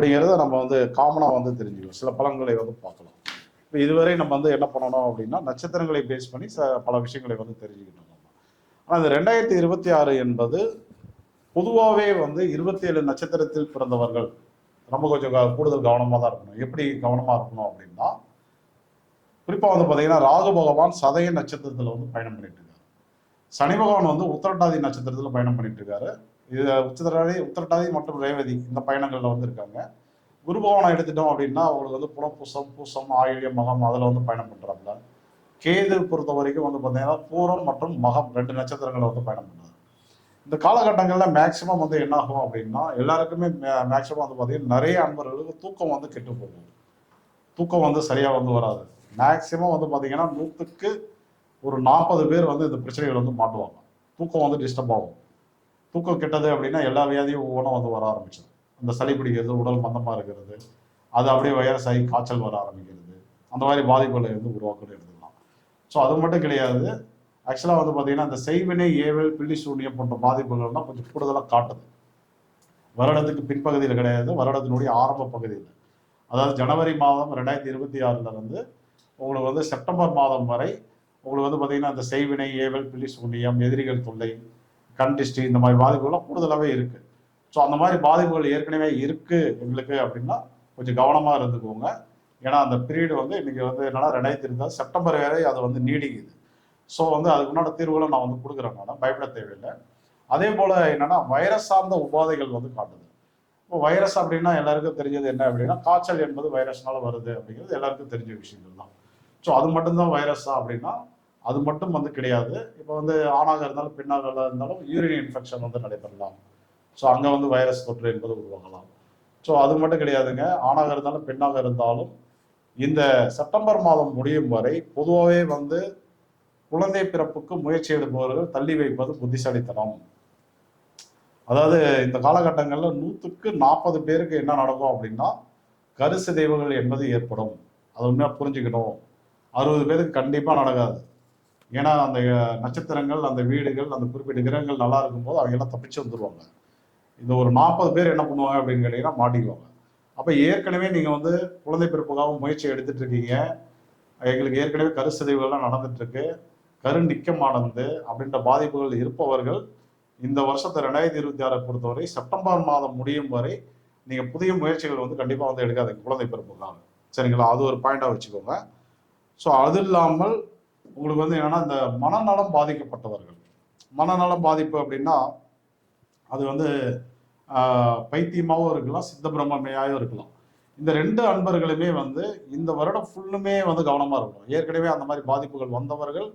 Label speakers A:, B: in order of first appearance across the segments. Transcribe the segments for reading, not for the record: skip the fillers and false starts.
A: அப்படிங்கிறத நம்ம வந்து காமனாக வந்து தெரிஞ்சுக்கணும். சில பலன்களை வந்து பார்க்கலாம். இப்போ இதுவரை நம்ம வந்து என்ன பண்ணணும் அப்படின்னா நட்சத்திரங்களை பேஸ் பண்ணி பல விஷயங்களை வந்து தெரிஞ்சுக்கிட்டோம். ஆனால் இந்த 2026 என்பது பொதுவாகவே வந்து 27 நட்சத்திரத்தில் பிறந்தவர்கள் நம்ம கொஞ்சம் கூடுதல் கவனமாக தான் இருக்கணும். எப்படி கவனமாக இருக்கணும் அப்படின்னா, குறிப்பாக வந்து பார்த்தீங்கன்னா ராகு பகவான் சதய நட்சத்திரத்தில் வந்து பயணம் பண்ணிட்டு இருக்காரு. சனி பகவான் வந்து உத்திரட்டாதி நட்சத்திரத்தில் பயணம் பண்ணிட்டு இருக்காரு. இது உத்திரட்டாதி மற்றும் ரேவதி இந்த பயணங்கள்ல வந்து இருக்காங்க. குரு பகவானை எடுத்துட்டோம் அப்படின்னா அவங்களுக்கு வந்து புனப்பூசம், பூசம், ஆயில்யம், மகம் அதில் வந்து பயணம் பண்றாப்புல. கேது பொறுத்த வரைக்கும் வந்து பார்த்தீங்கன்னா பூரம் மற்றும் மகம் 2 நட்சத்திரங்களை வந்து பயணம் பண்றாரு. இந்த காலகட்டங்களில் மேக்சிமம் வந்து என்ன ஆகும் அப்படின்னா எல்லாருக்குமே மேக்சிமம் வந்து பார்த்தீங்கன்னா நிறைய அன்பர்களுக்கு தூக்கம் வந்து கெட்டு போகும். தூக்கம் வந்து சரியா வந்து வராது. மேக்சிமம் வந்து பார்த்தீங்கன்னா 100க்கு ஒரு 40 பேர் வந்து இந்த பிரச்சனைகள் வந்து மாட்டுவாங்க. தூக்கம் வந்து டிஸ்டர்ப் ஆகும். தூக்கம் கெட்டது அப்படின்னா எல்லா வியாதியும் ஒவ்வொன்றும் வந்து வர ஆரம்பிச்சிடும். அந்த சளி பிடிக்கிறது, உடல் மந்தமா இருக்கிறது, அது அப்படியே வைரஸ் ஆகி காய்ச்சல் வர ஆரம்பிக்கிறது, அந்த மாதிரி பாதிப்புகளை வந்து உருவாக்குன்னு எடுத்துக்கலாம். ஸோ அது மட்டும் கிடையாது. ஆக்சுவலாக வந்து பார்த்தீங்கன்னா இந்த செய்வினை, ஏவல், பில்லி சூனியம் போன்ற பாதிப்புகள்லாம் கொஞ்சம் கூடுதலாக காட்டுது. வருடத்துக்கு பின்பகுதியில் கிடையாது, வருடத்தினுடைய ஆரம்ப பகுதியில். அதாவது ஜனவரி மாதம் 2026 இருந்து உங்களுக்கு வந்து செப்டம்பர் மாதம் வரை உங்களுக்கு வந்து பார்த்தீங்கன்னா இந்த செய்வினை, ஏவல், பில்லி சூனியம், எதிரிகள் தொல்லை, கண் டிஸ்டி இந்த மாதிரி பாதிப்புகள்லாம் கூடுதலாகவே இருக்கு. ஸோ அந்த மாதிரி பாதிப்புகள் ஏற்கனவே இருக்கு எங்களுக்கு அப்படின்னா கொஞ்சம் கவனமாக இருந்துக்கோங்க. ஏன்னா அந்த பீரியட் வந்து இன்னைக்கு வந்து என்னன்னா 2026 செப்டம்பர் வரை அது வந்து நீடிக்குது. ஸோ வந்து அதுக்கு முன்னாடி தீர்வுகளை நான் வந்து கொடுக்குறேன், நான் பயப்பட தேவையில்லை. அதே போல என்னன்னா வைரஸ் சார்ந்த உபாதைகள் வந்து காட்டுது. இப்போ வைரஸ் அப்படின்னா எல்லாருக்கும் தெரிஞ்சது என்ன அப்படின்னா காய்ச்சல் என்பது வைரஸ்னால வருது அப்படிங்கிறது எல்லாருக்கும் தெரிஞ்ச விஷயங்கள் தான். ஸோ அது மட்டும்தான் வைரஸா அப்படின்னா அது மட்டும் வந்து கிடையாது. இப்போ வந்து ஆணாக இருந்தாலும் பெண்ணாக இருந்தாலும் யூரின் இன்ஃபெக்ஷன் வந்து நடைபெறலாம். ஸோ அங்கே வந்து வைரஸ் தொற்று என்பது உருவாகலாம். ஸோ அது மட்டும் கிடையாதுங்க. ஆணாக இருந்தாலும் பெண்ணாக இருந்தாலும் இந்த செப்டம்பர் மாதம் முடியும் வரை பொதுவாகவே வந்து குழந்தை பிறப்புக்கு முயற்சி எடுப்பவர்கள் தள்ளி வைப்பது புத்திசாலித்தனம். அதாவது இந்த காலகட்டங்களில் 100க்கு 40 பேருக்கு என்ன நடக்கும் அப்படின்னா கருசிதைவுகள் என்பது ஏற்படும். அது உண்மையாக புரிஞ்சுக்கணும். 60 பேருக்கு கண்டிப்பாக நடக்காது. ஏன்னா அந்த நட்சத்திரங்கள், அந்த வீடுகள், அந்த குறிப்பிட்ட கிரகங்கள் நல்லா இருக்கும்போது அவங்க எல்லாம் தப்பிச்சு வந்துடுவாங்க. இந்த ஒரு 40 பேர் என்ன பண்ணுவாங்க அப்படின்னு கேட்டீங்கன்னா மாட்டிக்குவாங்க. அப்போ ஏற்கனவே நீங்கள் வந்து குழந்தை பிறப்புக்காக முயற்சி எடுத்துட்டு இருக்கீங்க, எங்களுக்கு ஏற்கனவே கருசிதைவுகள்லாம் நடந்துட்டு இருக்கு, கரு நிக்கமானது அப்படின்ற பாதிப்புகள் இருப்பவர்கள் இந்த வருஷத்தை 2026 பொறுத்தவரை செப்டம்பர் மாதம் முடியும் வரை நீங்கள் புதிய முயற்சிகள் வந்து கண்டிப்பாக வந்து எடுக்காதீங்க குழந்தை பிறப்புக்காக. சரிங்களா? அது ஒரு பாயிண்டாக வச்சுக்கோங்க. ஸோ அது இல்லாமல் உங்களுக்கு வந்து என்னன்னா இந்த மனநலம் பாதிக்கப்பட்டவர்கள், மனநலம் பாதிப்பு அப்படின்னா அது வந்து பைத்தியமாகவும் இருக்கலாம், சித்த பிரம்மையாகவும் இருக்கலாம். இந்த 2 அன்பர்களுமே வந்து இந்த வருடம் ஃபுல்லுமே வந்து கவனமாக இருக்கணும். ஏற்கனவே அந்த மாதிரி பாதிப்புகள் வந்தவர்கள்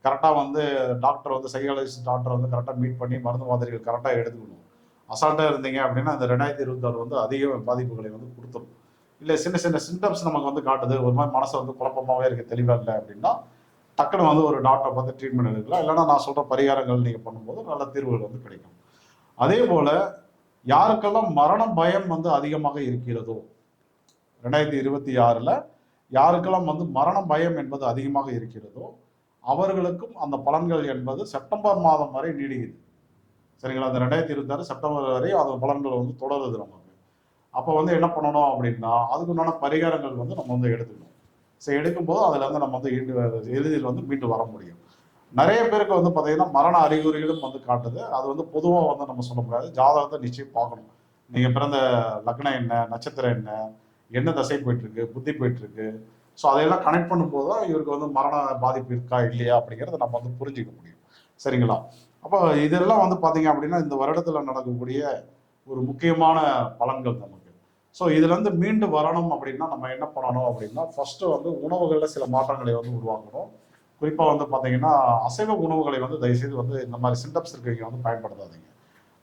A: கரெக்டாக வந்து டாக்டர் வந்து சைக்காலஜிஸ்ட் டாக்டர் வந்து கரெக்டாக மீட் பண்ணி மருந்து மாத்திரைகள் கரெக்டாக எடுத்துக்கணும். அசால்ட்டாக இருந்தீங்க அப்படின்னா இந்த 2026 வந்து அதிக பாதிப்புகளை வந்து கொடுத்துரும். இல்லை சின்ன சின்ன சிம்டம்ஸ் நமக்கு வந்து காட்டுது, ஒரு மாதிரி மனசை வந்து குழப்பமாகவே இருக்குது, தெளிவாக இல்லை அப்படின்னா டக்குன்னு வந்து ஒரு டாக்டரை பார்த்து ட்ரீட்மெண்ட் எடுக்கலாம். இல்லைன்னா நான் சொல்கிற பரிகாரங்கள் நீங்கள் பண்ணும்போது நல்ல தீர்வுகள் வந்து கிடைக்கும். அதே போல் யாருக்கெல்லாம் மரண பயம் வந்து அதிகமாக இருக்கிறதோ 2026 யாருக்கெல்லாம் வந்து மரண பயம் என்பது அதிகமாக இருக்கிறதோ அவர்களுக்கும் அந்த பலன்கள் என்பது செப்டம்பர் மாதம் வரை நீடிக்குது. சரிங்களா? அந்த 2026 செப்டம்பர் வரை அந்த பலன்கள் வந்து தொடருது நமக்கு. அப்போ வந்து என்ன பண்ணணும் அப்படின்னா அதுக்கு உண்டான பரிகாரங்கள் வந்து நம்ம வந்து எடுத்துக்கணும். ஸோ எடுக்கும்போது அதில் வந்து நம்ம வந்து எளிதில் வந்து மீண்டு வர முடியும். நிறைய பேருக்கு வந்து பார்த்தீங்கன்னா மரண அறிகுறிகளும் வந்து காட்டுது. அது வந்து பொதுவாக வந்து நம்ம சொல்ல முடியாது. ஜாதகத்தை நிச்சயம் பார்க்கணும். நீங்கள் பிறந்த லக்னம் என்ன, நட்சத்திரம் என்ன, என்ன தசை போயிட்டுருக்கு, புத்தி போயிட்டுருக்கு, ஸோ அதையெல்லாம் கனெக்ட் பண்ணும்போது தான் இவருக்கு வந்து மரண பாதிப்பு இருக்கா இல்லையா அப்படிங்கிறத நம்ம வந்து புரிஞ்சிக்க முடியும். சரிங்களா? அப்போ இதெல்லாம் வந்து பார்த்தீங்க அப்படின்னா இந்த வருடத்தில் நடக்கக்கூடிய ஒரு முக்கியமான பலன்கள் நமக்கு. ஸோ இதுலேருந்து மீண்டு வரணும் அப்படின்னா நம்ம என்ன பண்ணணும் அப்படின்னா ஃபர்ஸ்ட்டு வந்து உணவுகளில் சில மாற்றங்களை வந்து உருவாக்கணும். குறிப்பாக வந்து பார்த்தீங்கன்னா அசைவ உணவுகளை வந்து தயவுசெய்து வந்து இந்த மாதிரி சிம்டம்ஸ் இருக்கிறவங்க வந்து பயன்படுத்தாதீங்க.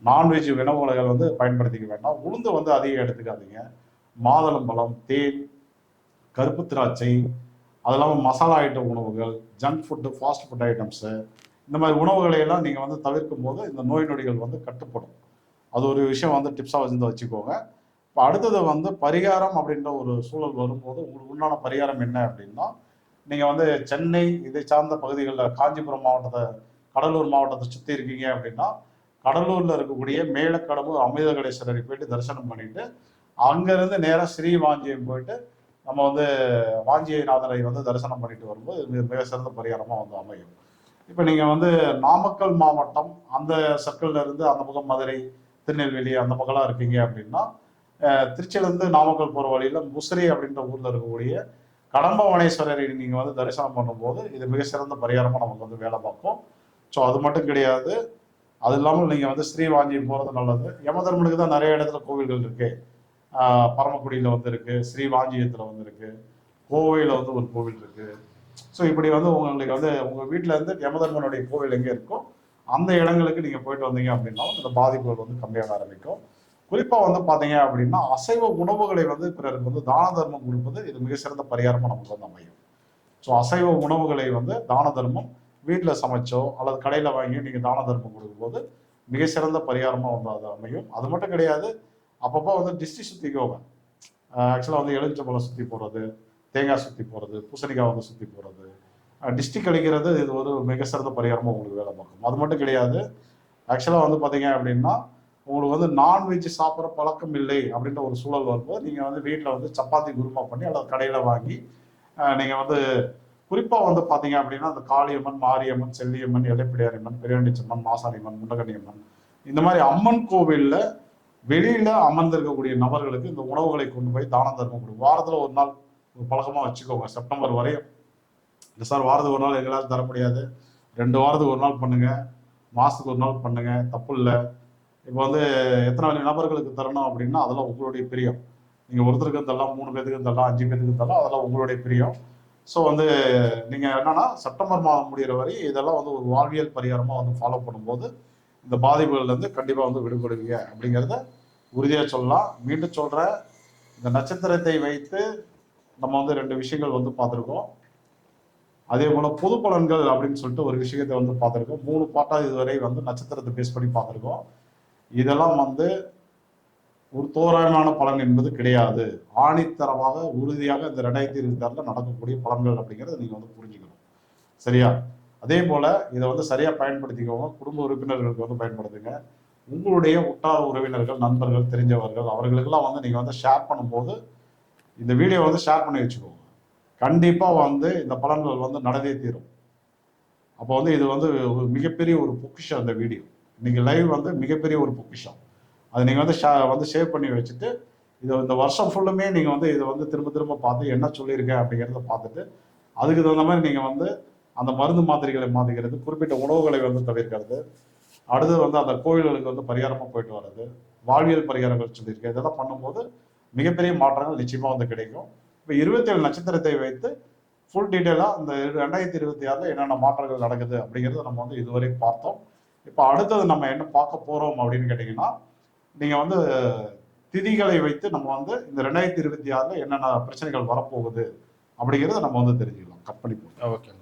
A: நான்வெஜ் உணவுகளை வந்து பயன்படுத்திக்க வேண்டாம். உளுந்து வந்து அதிகம் எடுத்துக்காதீங்க. மாதுளம்பழம், தேன், கருப்பு திராட்சை, அது இல்லாமல் மசாலா ஐட்டம் உணவுகள், junk food, fast food items, இந்த மாதிரி உணவுகளை எல்லாம் நீங்கள் வந்து தவிர்க்கும் போது இந்த நோய் நொடிகள் வந்து கட்டுப்படும். அது ஒரு விஷயம் வந்து டிப்ஸாக வந்து வச்சுக்கோங்க. இப்போ அடுத்தது வந்து பரிகாரம் அப்படின்ற ஒரு சூழல் வரும்போது உங்களுக்கு உண்டான பரிகாரம் என்ன அப்படின்னா நீங்கள் வந்து சென்னை இதை சார்ந்த பகுதிகளில் காஞ்சிபுரம் மாவட்டத்தை, கடலூர் மாவட்டத்தை சுற்றி இருக்கீங்க அப்படின்னா கடலூரில் இருக்கக்கூடிய மேலக்கடவு அமிர்தகடேஸ்வரரை போயிட்டு தரிசனம் பண்ணிட்டு அங்கிருந்து நேராக ஸ்ரீ வாஞ்சியம் போயிட்டு நம்ம வந்து வாஞ்சியநாதரை வந்து தரிசனம் பண்ணிட்டு வரும்போது இது மிக சிறந்த பரிகாரமாக வந்து அமையும். இப்போ நீங்கள் வந்து நாமக்கல் மாவட்டம் அந்த சர்க்கிள்ல இருந்து அந்த பக்கம் மதுரை, திருநெல்வேலி அந்த பக்கம்லாம் இருக்கீங்க அப்படின்னா, திருச்சியிலேருந்து நாமக்கல் போகிற வழியில் முசிறி அப்படின்ற ஊரில் இருக்கக்கூடிய கடம்பவனேஸ்வரரை நீங்கள் வந்து தரிசனம் பண்ணும்போது இது மிக சிறந்த பரிகாரமாக நமக்கு வந்து வேலை பார்க்கும். ஸோ அது மட்டும் கிடையாது, அது இல்லாமல் நீங்கள் வந்து ஸ்ரீவாஞ்சியம் போகிறது நல்லது. யமதர்மனுக்கு தான் நிறைய இடத்துல கோவில்கள் இருக்கு. பரமக்குடியில் வந்து இருக்கு, ஸ்ரீவாஞ்சியத்தில் வந்து இருக்கு, கோவையில் வந்து ஒரு கோவில் இருக்கு. ஸோ இப்படி வந்து உங்களுக்கு வந்து உங்கள் வீட்டில் இருந்து யமதர்மனுடைய கோவில் எங்கே இருக்கோ அந்த இடங்களுக்கு நீங்கள் போயிட்டு வந்தீங்க அப்படின்னாலும் இந்த பாதிப்புகள் வந்து கம்மியாக ஆரம்பிக்கும். குறிப்பாக வந்து பார்த்தீங்க அப்படின்னா அசைவ உணவுகளை வந்து பிறருக்கு வந்து தான தர்மம் கொடுப்பது இது மிக சிறந்த பரிகாரமாக நமக்கு வந்து அமையும். ஸோ அசைவ உணவுகளை வந்து தான தர்மம் வீட்டில் சமைச்சோ அல்லது கடையில் வாங்கி நீங்கள் தான தர்மம் கொடுக்கும்போது மிக சிறந்த பரிகாரமாக வந்து அது அமையும். அது மட்டும் கிடையாது, அப்பப்போ வந்து டிஸ்டி சுற்றி யோகா, ஆக்சுவலாக வந்து எலுமிச்சம்பழம் சுற்றி போடுறது, தேங்காய் சுற்றி போடுறது, பூசணிக்காய் வந்து சுற்றி போடுறது, டிஸ்ட்ரிக் அடிக்கிறது இது ஒரு மிக சிறந்த பரிகாரமாக உங்களுக்கு வேலை பார்க்கும். அது மட்டும் கிடையாது, ஆக்சுவலாக வந்து பார்த்தீங்க அப்படின்னா உங்களுக்கு வந்து நான்வெஜ் சாப்பிட்ற பழக்கம் இல்லை அப்படின்ற ஒரு சூழல் வரும்போது நீங்கள் வந்து வீட்டில் வந்து சப்பாத்தி குருமா பண்ணி அல்லது கடையில் வாங்கி நீங்கள் வந்து குறிப்பாக வந்து பார்த்தீங்க அப்படின்னா அந்த காளியம்மன், மாரியம்மன், செல்லியம்மன், எல்லைப்பிடியாரியம்மன், பெரியாண்டிச்சம்மன், மாசாணியம்மன், முண்டகண்ணியம்மன் இந்த மாதிரி அம்மன் கோவிலில் வெளியில் அமர்ந்திருக்கக்கூடிய நபர்களுக்கு இந்த உணவுகளை கொண்டு போய் தான தர்மம் கொடுக்கும். வாரத்தில் ஒரு நாள் ஒரு பழக்கமாக வச்சுக்கோங்க. செப்டம்பர் வரையும் இல்லை சார் வாரத்துக்கு ஒரு நாள் எங்களால் தர முடியாது, 2 வாரத்துக்கு ஒரு நாள் பண்ணுங்க, மாதத்துக்கு ஒரு நாள் பண்ணுங்க, தப்பு இல்லை. இப்போ வந்து எத்தனை நபர்களுக்கு தரணும் அப்படின்னா அதெல்லாம் உங்களுடைய பிரியம். நீங்கள் ஒருத்தருக்கு தரலாம், 3 பேருக்கு தரலாம், 5 பேருக்கு தரலாம், அதெல்லாம் உங்களுடைய பிரியம். ஸோ வந்து நீங்கள் என்னன்னா செப்டம்பர் மாதம் முடிகிற வரை இதெல்லாம் வந்து ஒரு வாழ்வியல் பரிகாரமாக வந்து ஃபாலோ பண்ணும்போது இந்த பாதிப்புகள்லேருந்து கண்டிப்பாக வந்து விடுபடுவீங்க அப்படிங்கிறத உறுதியாக சொல்லலாம். மீண்டும் சொல்கிறேன், இந்த நட்சத்திரத்தை வைத்து நம்ம வந்து 2 விஷயங்கள் வந்து பார்த்துருக்கோம். அதே போல் பொது பலன்கள் அப்படின்னு சொல்லிட்டு ஒரு விஷயத்தை வந்து பார்த்துருக்கோம். 3 பாட்டாக இதுவரை வந்து நட்சத்திரத்தை பேஸ் பண்ணி பார்த்துருக்கோம். இதெல்லாம் வந்து ஒரு தோராயமான பலன் என்பது கிடையாது. ஆணித்தரமாக உறுதியாக இந்த 2026 நடக்கக்கூடிய பலன்கள் அப்படிங்கிறத நீங்கள் வந்து புரிஞ்சுக்கணும். சரியா? அதே போல் இதை வந்து சரியாக பயன்படுத்திக்கோங்க. குடும்ப உறுப்பினர்களுக்கு வந்து பயன்படுத்துங்க. உங்களுடைய உற்றார் உறவினர்கள், நண்பர்கள், தெரிஞ்சவர்கள் அவர்களுக்கெல்லாம் வந்து நீங்கள் வந்து ஷேர் பண்ணும்போது இந்த வீடியோ வந்து ஷேர் பண்ணி வச்சுக்கோங்க. கண்டிப்பாக வந்து இந்த பலன்கள் வந்து நடந்தே தீரும். அப்போ வந்து இது வந்து ஒரு மிகப்பெரிய ஒரு பொக்கிஷம். இந்த வீடியோ இன்னைக்கு லைவ் வந்து மிகப்பெரிய ஒரு பொக்கிஷம். அதை நீங்கள் வந்து சேவ் பண்ணி வச்சுட்டு இதை இந்த வருஷம் ஃபுல்லுமே நீங்கள் வந்து இதை வந்து திரும்ப திரும்ப பார்த்து என்ன சொல்லியிருக்கேன் அப்படிங்கிறத பார்த்துட்டு அதுக்கு தகுந்த மாதிரி நீங்கள் வந்து அந்த மருந்து மாத்திரைகளை மாற்றிக்கிறது, குறிப்பிட்ட உணவுகளை வந்து தவிர்க்கிறது, அடுத்து வந்து அந்த கோவில்களுக்கு வந்து பரிகாரமாக போயிட்டு வர்றது, வாழ்வியல் பரிகாரங்கள் சொல்லியிருக்கேன். இதெல்லாம் பண்ணும்போது மிகப்பெரிய மாற்றங்கள் நிச்சயமாக வந்து கிடைக்கும். இப்போ 27 நட்சத்திரத்தை வைத்து ஃபுல் டீட்டெயிலாக இந்த 2026 என்னென்ன மாற்றங்கள் நடக்குது அப்படிங்கிறத நம்ம வந்து இதுவரை பார்த்தோம். இப்போ அடுத்தது நம்ம என்ன பார்க்க போகிறோம் அப்படின்னு கேட்டிங்கன்னா, நீங்கள் வந்து திதிகளை வைத்து நம்ம வந்து இந்த 2026 என்னென்ன பிரச்சனைகள் வரப்போகுது அப்படிங்கிறத நம்ம வந்து தெரிஞ்சுக்கலாம். கட் பண்ணி போகிறோம்.
B: ஓகே.